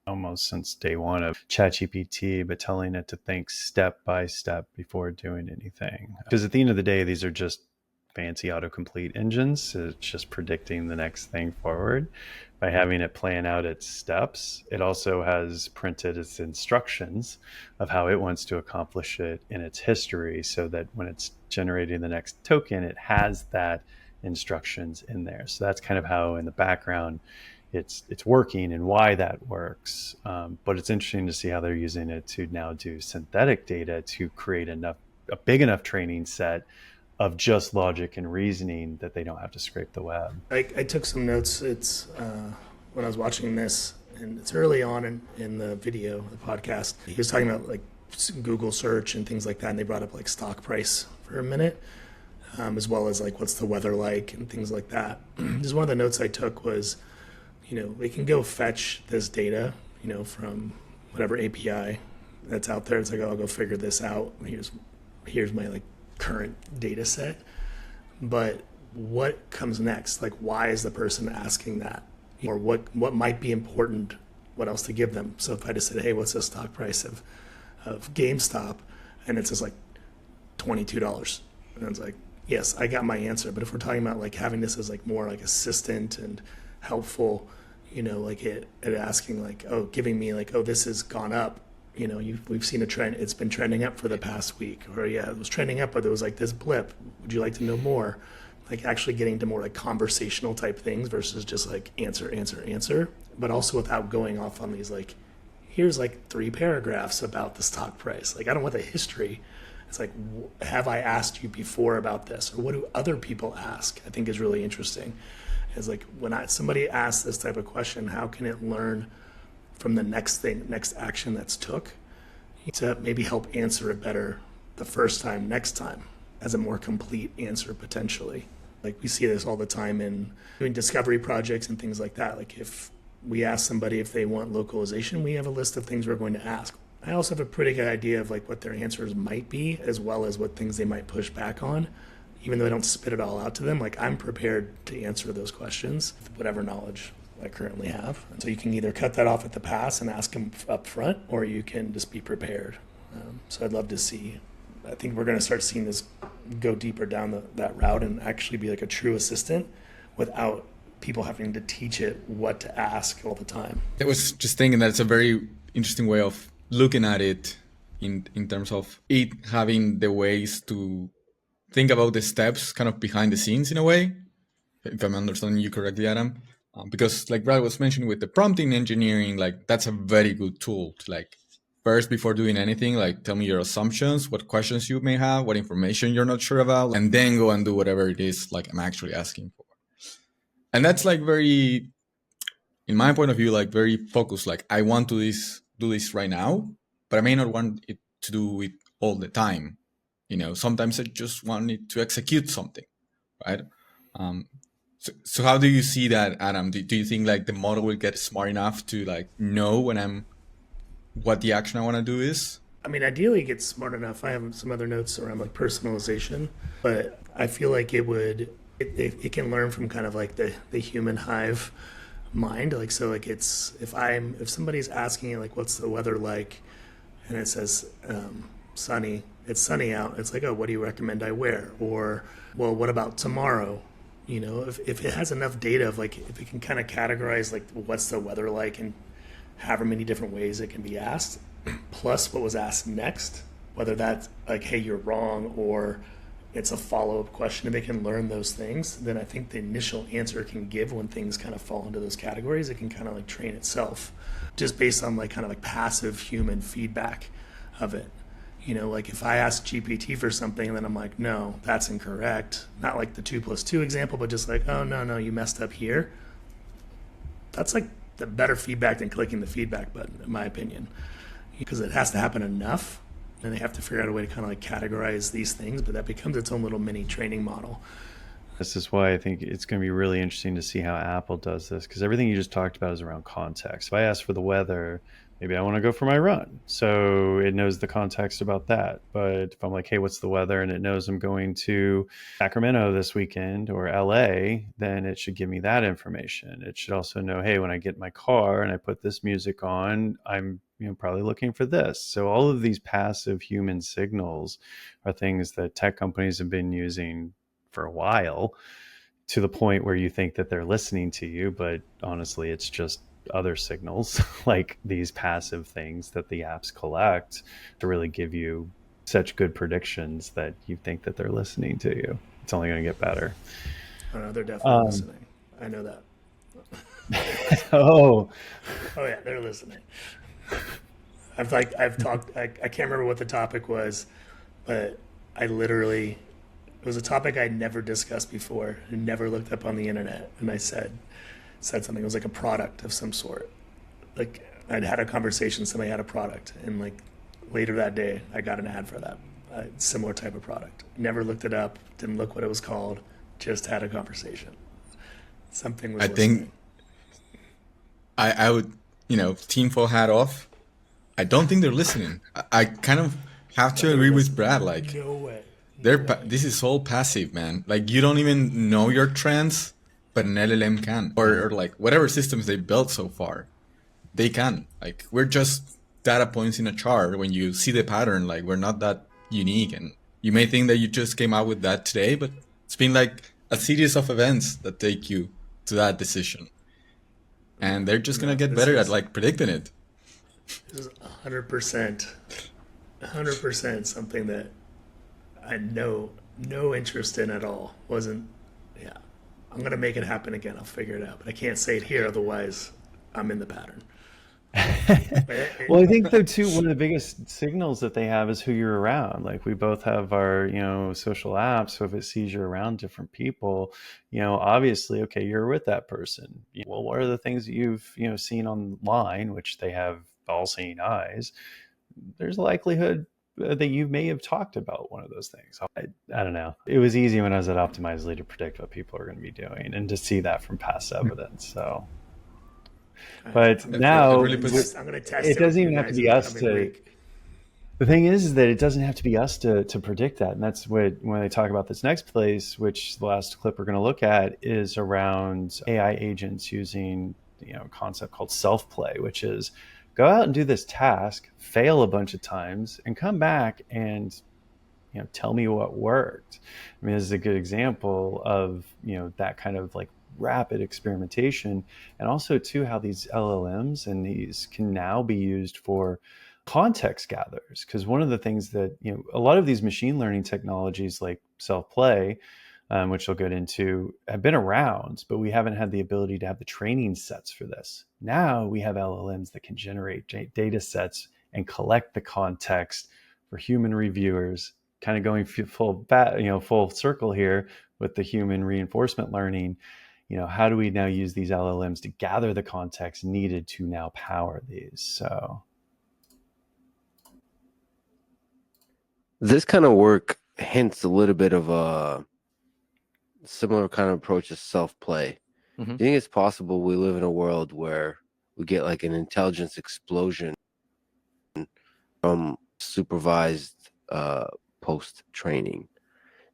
almost since day one of ChatGPT, but telling it to think step by step before doing anything. Because at the end of the day, these are just fancy autocomplete engines. So it's just predicting the next thing forward. By having it plan out its steps, it also has printed its instructions of how it wants to accomplish it in its history, so that when it's generating the next token, it has that instructions in there. So that's kind of how in the background it's working and why that works. But it's interesting to see how they're using it to now do synthetic data to create a big enough training set of just logic and reasoning that they don't have to scrape the web. I took some notes. It's when I was watching this, and it's early on in the video, the podcast. He was talking about like Google search and things like that, and they brought up like stock price for a minute, as well as like what's the weather like and things like that. Just one of the notes I took was, they can go fetch this data, from whatever API that's out there. It's like, oh, I'll go figure this out. Here's my like current data set. But what comes next? Like, why is the person asking that? Or what might be important? What else to give them? So if I just said, hey, what's the stock price of GameStop? And it says like $22. And it's like, yes, I got my answer. But if we're talking about like having this as like more like assistant and helpful, like it asking like, oh, giving me like, oh, this has gone up. We've seen a trend. It's been trending up for the past week, or yeah, it was trending up, but there was like this blip. Would you like to know more? Like actually getting to more like conversational type things versus just like answer, but also without going off on these like, here's like 3 paragraphs about the stock price. Like I don't want the history. It's like, have I asked you before about this, or what do other people ask? I think is really interesting. It's like when somebody asks this type of question, how can it learn from the next action that's took to maybe help answer it better the first time, next time, as a more complete answer potentially. Like we see this all the time in doing discovery projects and things like that. Like if we ask somebody if they want localization, we have a list of things we're going to ask. I also have a pretty good idea of like what their answers might be, as well as what things they might push back on. Even though I don't spit it all out to them, like I'm prepared to answer those questions with whatever knowledge I currently have. And so you can either cut that off at the pass and ask them up front, or you can just be prepared. So I'd love to see, I think we're going to start seeing this go deeper down that route and actually be like a true assistant without people having to teach it what to ask all the time. I was just thinking that it's a very interesting way of looking at it in terms of it having the ways to think about the steps kind of behind the scenes in a way, if I'm understanding you correctly, Adam. Because like Brad was mentioning with the prompting engineering, like that's a very good tool to like first, before doing anything, like tell me your assumptions, what questions you may have, what information you're not sure about, and then go and do whatever it is like I'm actually asking for. And that's like very, in my point of view, like very focused. Like I want to do this right now, but I may not want it to do it all the time. Sometimes I just want it to execute something, right? So how do you see that, Adam? Do you think like the model will get smart enough to like know what the action I want to do is? I mean, ideally it gets smart enough. I have some other notes around like personalization, but I feel like it can learn from kind of like the human hive mind. Like, so like it's, if somebody's asking you like, what's the weather like? And it says, sunny, it's sunny out. It's like, oh, what do you recommend I wear? Or, well, what about tomorrow? You know, if it has enough data of like, if it can kind of categorize like what's the weather like and however many different ways it can be asked, plus what was asked next, whether that's like, hey, you're wrong, or it's a follow-up question, if it can learn those things, then I think the initial answer it can give when things kind of fall into those categories, it can kind of like train itself just based on like kind of like passive human feedback of it. You know, like if I ask GPT for something and then I'm like, no, that's incorrect. Not like the 2+2 example, but just like, oh, no, you messed up here. That's like the better feedback than clicking the feedback button, in my opinion, because it has to happen enough. And they have to figure out a way to kind of like categorize these things, but that becomes its own little mini training model. This is why I think it's going to be really interesting to see how Apple does this, because everything you just talked about is around context. If I ask for the weather, maybe I want to go for my run, so it knows the context about that. But if I'm like, hey, what's the weather, and it knows I'm going to Sacramento this weekend or LA, then it should give me that information. It should also know, hey, when I get in my car and I put this music on, I'm probably looking for this. So all of these passive human signals are things that tech companies have been using for a while, to the point where you think that they're listening to you, but honestly it's just other signals like these passive things that the apps collect to really give you such good predictions that you think that they're listening to you. It's only going to get better. I don't know, they're definitely listening. I know that. Oh yeah, they're listening. I've talked, I can't remember what the topic was, but it was a topic I'd never discussed before and never looked up on the internet. And I said something. It was like a product of some sort. Like I'd had a conversation, somebody had a product, and like later that day, I got an ad for that similar type of product. Never looked it up, didn't look what it was called, just had a conversation. Something was I listening. think I would, tinfoil hat off. I don't think they're listening. I kind of have to agree with Brad. Like, No way. this is all passive, man. Like, you don't even know your trends, but an LLM can, or like whatever systems they built so far, they can. Like, we're just data points in a chart. When you see the pattern, like, we're not that unique, and you may think that you just came out with that today, but it's been like a series of events that take you to that decision, and they're just gonna get better at like predicting it. This is 100%, 100% something that I had no interest in at all. Wasn't, yeah. I'm gonna make it happen again. I'll figure it out, but I can't say it here, otherwise I'm in the pattern. well, I think though too, one of the biggest signals that they have is who you're around. Like we both have our, social apps. So if it sees you're around different people, obviously, okay, you're with that person. Well, what are the things that you've, seen online, which they have all seeing eyes? There's a likelihood that you may have talked about one of those things. I don't know. It was easy when I was at Optimizely to predict what people are going to be doing and to see that from past evidence. So, but now really puts- I'm gonna test it doesn't even have to be us to. week. The thing is that it doesn't have to be us to predict that, and that's what when they talk about this next place, which the last clip we're going to look at is around AI agents using a concept called self-play, which is go out and do this task, fail a bunch of times, and come back and tell me what worked. I mean, this is a good example of that kind of like rapid experimentation, and also too how these LLMs and these can now be used for context gatherers. Because one of the things that a lot of these machine learning technologies like self-play, which we'll get into, have been around, but we haven't had the ability to have the training sets for this. Now we have LLMs that can generate data sets and collect the context for human reviewers, kind of going full circle here with the human reinforcement learning. How do we now use these LLMs to gather the context needed to now power these? So this kind of work hints a little bit of a similar kind of approach to self-play. Do you think it's possible we live in a world where we get like an intelligence explosion from supervised post-training?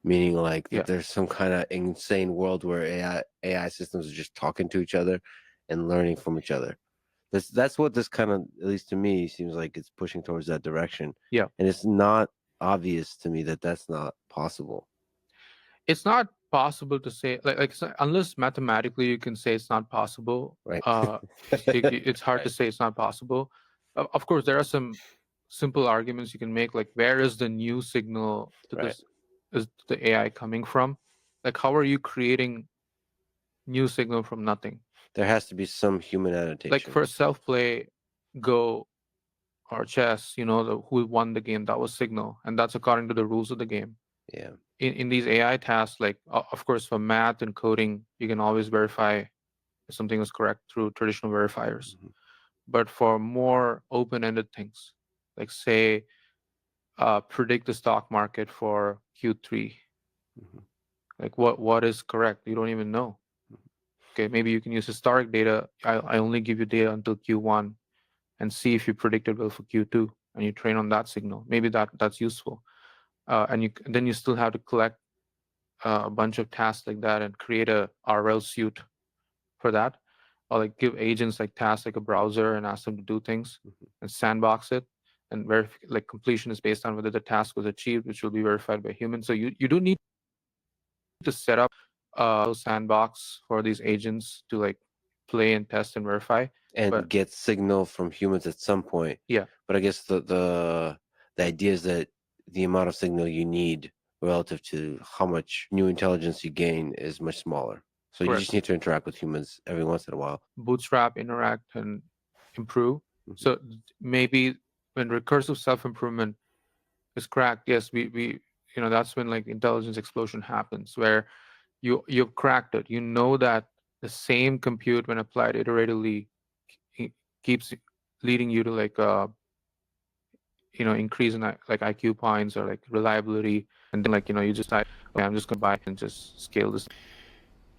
Meaning like that there's some kind of insane world where AI systems are just talking to each other and learning from each other. That's what this kind of, at least to me, seems like it's pushing towards that direction. Yeah. And it's not obvious to me that that's not possible. It's not possible to say unless mathematically you can say it's not possible. Right. It's hard to say it's not possible. Of course, there are some simple arguments you can make, like where is the new signal to Right. this, is the AI coming from? Like, how are you creating new signal from nothing? There has to be some human annotation. Like for self-play, Go or chess, who won the game, that was signal, and that's according to the rules of the game. Yeah. In these AI tasks, like of course for math and coding, you can always verify if something is correct through traditional verifiers. Mhm. But for more open-ended things, like say predict the stock market for Q3, like what is correct? You don't even know. Okay, maybe you can use historic data. I only give you data until Q1 and see if you predicted well for Q2, and you train on that signal. Maybe that's useful. And then you still have to collect a bunch of tasks like that and create a RL suite for that, or like give agents like tasks like a browser and ask them to do things and sandbox it. And like completion is based on whether the task was achieved, which will be verified by humans. So you do need to set up a sandbox for these agents to like play and test and verify and get signal from humans at some point. Yeah. But I guess the idea is that the amount of signal you need relative to how much new intelligence you gain is much smaller. So you just need to interact with humans every once in a while. Bootstrap, interact, and improve. So maybe when recursive self-improvement is cracked, yes, we that's when like intelligence explosion happens, where you've cracked it. You know that the same compute when applied iteratively keeps leading you to like increase in like IQ points or like reliability, and then like you just like, okay, I'm just gonna buy and just scale this.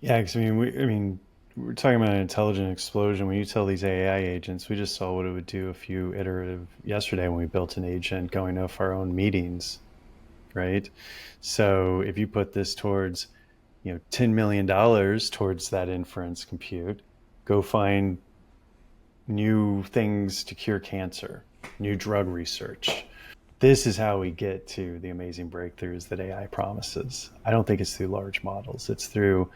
Yeah, because we're talking about an intelligent explosion. When you tell these AI agents, we just saw what it would do a few iterative yesterday when we built an agent going off our own meetings, right? So if you put this towards, $10 million towards that inference compute, go find new things to cure cancer, new drug research. This is how we get to the amazing breakthroughs that AI promises. I don't think it's through large models. It's through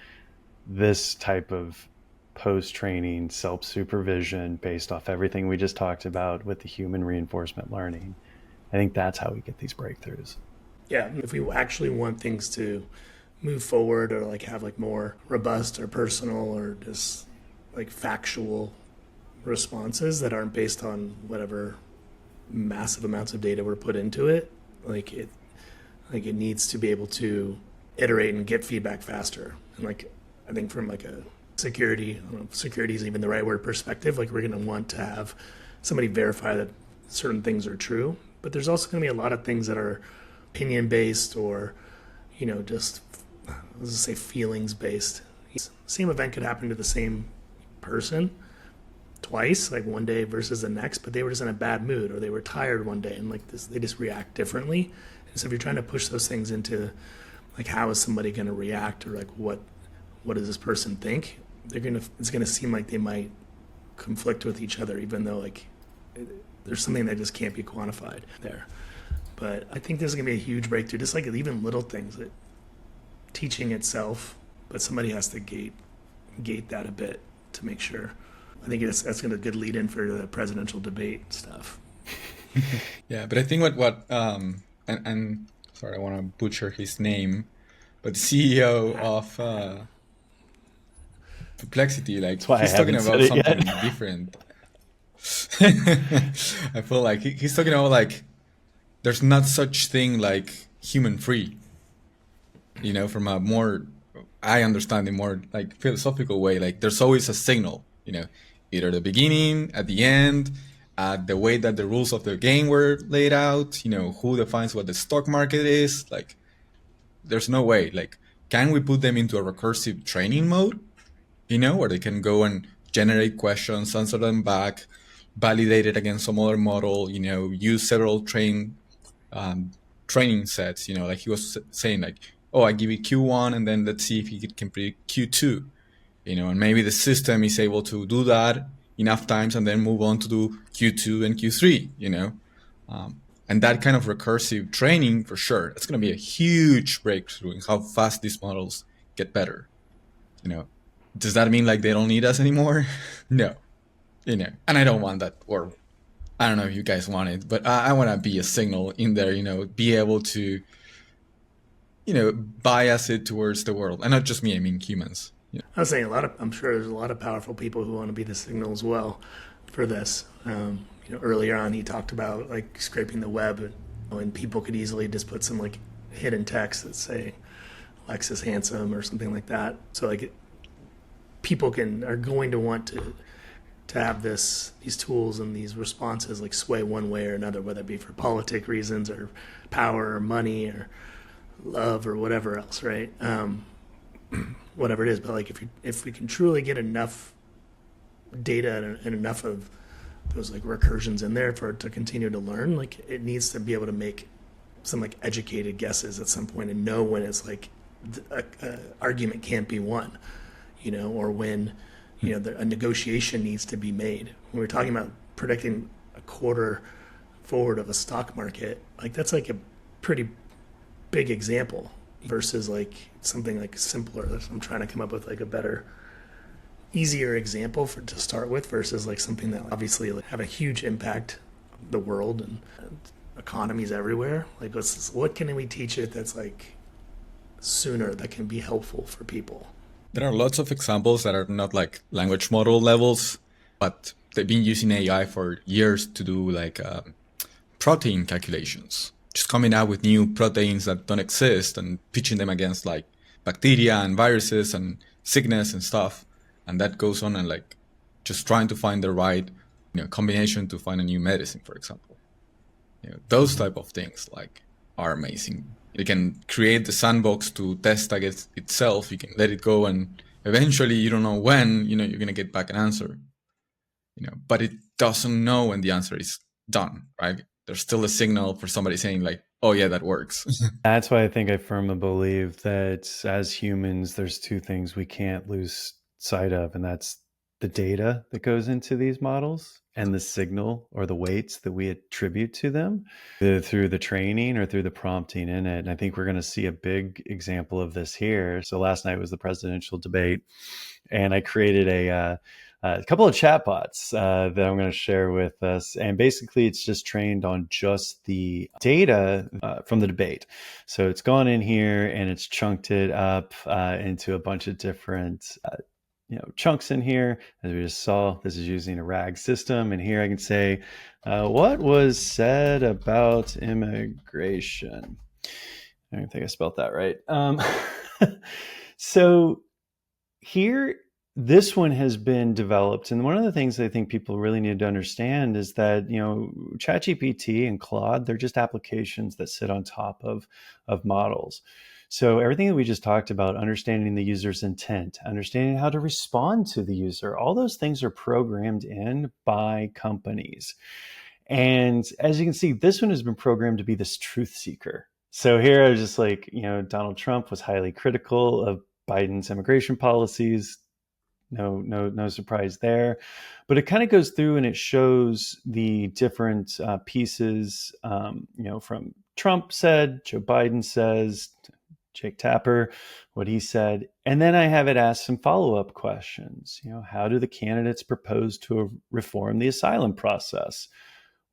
this type of post-training self-supervision based off everything we just talked about with the human reinforcement learning. I think that's how we get these breakthroughs. Yeah, if we actually want things to move forward or like have like more robust or personal or just like factual responses that aren't based on whatever massive amounts of data were put into it, it needs to be able to iterate and get feedback faster. And like I think from like a security, I don't know if security is even the right word, perspective, like we're going to want to have somebody verify that certain things are true, but there's also going to be a lot of things that are opinion based or just let's just say feelings based. Same event could happen to the same person twice, like one day versus the next, but they were just in a bad mood or they were tired one day, and like this, they just react differently. And so if you're trying to push those things into like how is somebody going to react or like what does this person think, it's gonna seem like they might conflict with each other, even though like there's something that just can't be quantified there. But I think this is gonna be a huge breakthrough, just like even little things that teaching itself, but somebody has to gate that a bit to make sure. I think that's going to be a good lead in for the presidential debate stuff. Yeah, but I think what and sorry, I want to butcher his name, but the CEO of Perplexity, like he's talking about something different. I feel like he's talking about like there's not such thing like human free. From a more, I understand, a more like philosophical way, like there's always a signal, either the beginning, at the end, the way that the rules of the game were laid out, who defines what the stock market is. Like there's no way, like, can we put them into a recursive training mode, where they can go and generate questions, answer them back, validate it against some other model, use several training sets, like he was saying, like, oh, I give you Q1 and then let's see if he can predict Q2, and maybe the system is able to do that enough times and then move on to do Q2 and Q3, and that kind of recursive training, for sure, it's going to be a huge breakthrough in how fast these models get better. Does that mean like they don't need us anymore? No, and I don't want that, or I don't know if you guys want it, but I want to be a signal in there, be able to, bias it towards the world, and not just me, I mean humans. I was saying I'm sure there's a lot of powerful people who want to be the signal as well for this. Earlier on he talked about like scraping the web, and people could easily just put some like hidden text that say Alexis handsome or something like that. So like people are going to want to have these tools and these responses like sway one way or another, whether it be for politic reasons or power or money or love or whatever else, right? Whatever it is. But like if we can truly get enough data and enough of those like recursions in there for it to continue to learn, like it needs to be able to make some like educated guesses at some point and know when it's like a argument can't be won, or when a negotiation needs to be made. When we're talking about predicting a quarter forward of a stock market, like that's like a pretty big example versus like something like simpler. I'm trying to come up with like a better, easier example to start with versus like something that obviously like have a huge impact on the world and economies everywhere. Like what can we teach it that's like sooner that can be helpful for people? There are lots of examples that are not like language model levels, but they've been using AI for years to do like protein calculations, just coming out with new proteins that don't exist and pitching them against like bacteria and viruses and sickness and stuff. And that goes on and like just trying to find the right combination to find a new medicine, for example. Those type of things like are amazing. You can create the sandbox to test against itself. You can let it go, and eventually, you don't know when, you're going to get back an answer. But it doesn't know when the answer is done, right? There's still a signal for somebody saying like, oh yeah, that works. That's why I think I firmly believe that as humans, there's two things we can't lose sight of, and that's the data that goes into these models and the signal or the weights that we attribute to them through the training or through the prompting in it. And I think we're going to see a big example of this here. So last night was the presidential debate, and I created a couple of chatbots that I'm going to share with us. And basically, it's just trained on just the data from the debate. So it's gone in here and it's chunked it up into a bunch of different chunks in here. As we just saw, this is using a RAG system. And here I can say, what was said about immigration? I don't think I spelled that right. So here, this one has been developed. And one of the things I think people really need to understand is that, ChatGPT and Claude, they're just applications that sit on top of models. So everything that we just talked about, understanding the user's intent, understanding how to respond to the user, all those things are programmed in by companies. And as you can see, this one has been programmed to be this truth seeker. So here I was just like, Donald Trump was highly critical of Biden's immigration policies. No surprise there. But it kind of goes through and it shows the different pieces, from Trump said, Joe Biden says, Jake Tapper, what he said. And then I have it ask some follow-up questions. How do the candidates propose to reform the asylum process?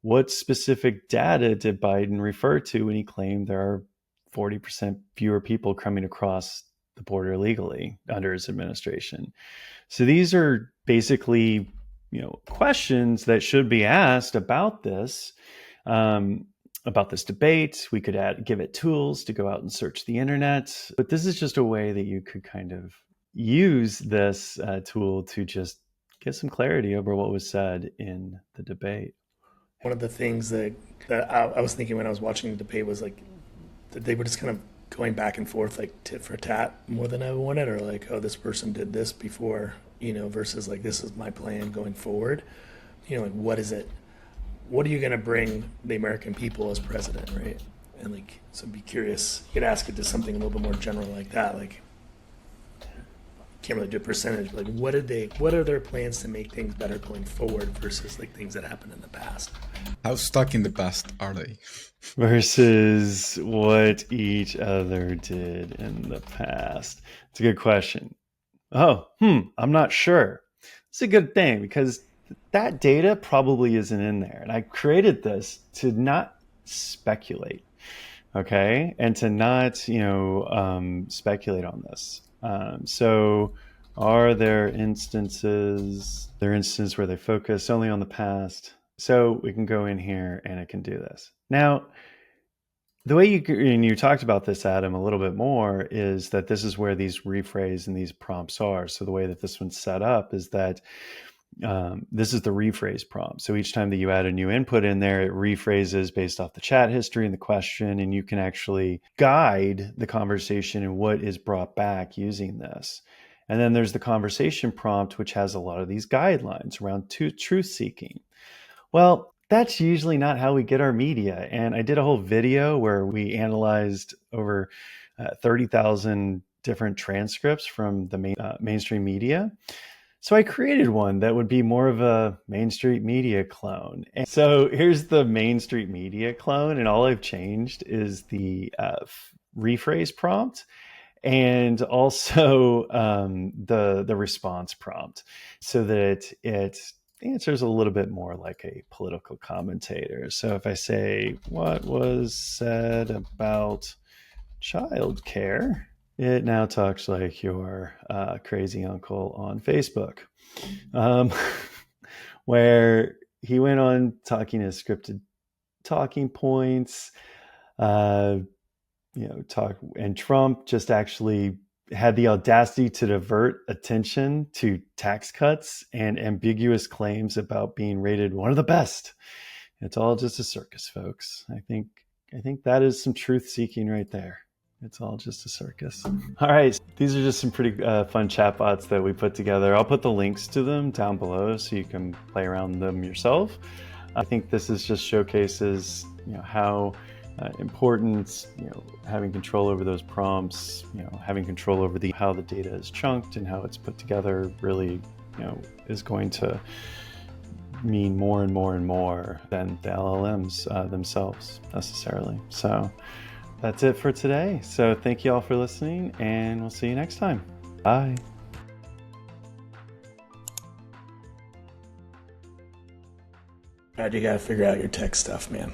What specific data did Biden refer to when he claimed there are 40% fewer people coming across the border illegally under his administration? So these are basically, questions that should be asked about this debate. We could give it tools to go out and search the internet, but this is just a way that you could kind of use this tool to just get some clarity over what was said in the debate. One of the things that I was thinking when I was watching the debate was like that they were just kind of going back and forth like tit for tat more than I wanted, or like, oh, this person did this before, versus like, this is my plan going forward. Like, what is it? What are you going to bring the American people as president, right? And like, so be curious. You could ask it to something a little bit more general like that. Like, can't really do a percentage, but like what are their plans to make things better going forward versus like things that happened in the past? How stuck in the past are they? Versus what each other did in the past. It's a good question. Oh, I'm not sure. It's a good thing because that data probably isn't in there. And I created this to not speculate, okay, and to not speculate on this. So are there instances where they focus only on the past? So we can go in here and it can do this. Now, the way you talked about this, Adam, a little bit more is that this is where these rephrase and these prompts are. So the way that this one's set up is that this is the rephrase prompt. So each time that you add a new input in there, it rephrases based off the chat history and the question, and you can actually guide the conversation and what is brought back using this. And then there's the conversation prompt, which has a lot of these guidelines around truth seeking. Well, that's usually not how we get our media. And I did a whole video where we analyzed over 30,000 different transcripts from the mainstream media. So I created one that would be more of a Main Street Media clone. And so here's the Main Street Media clone, and all I've changed is the rephrase prompt and also the response prompt, so that it answers a little bit more like a political commentator. So if I say, what was said about childcare, it now talks like your crazy uncle on Facebook, where he went on talking his scripted talking points, and Trump just actually had the audacity to divert attention to tax cuts and ambiguous claims about being rated one of the best. It's all just a circus, folks. I think that is some truth seeking right there. It's all just a circus. All right, these are just some pretty fun chatbots that we put together. I'll put the links to them down below so you can play around them yourself. I think this is just showcases how important having control over those prompts, having control over how the data is chunked and how it's put together really is going to mean more and more and more than the LLMs themselves necessarily. So that's it for today. So thank you all for listening, and we'll see you next time. Bye. God, you gotta figure out your tech stuff, man.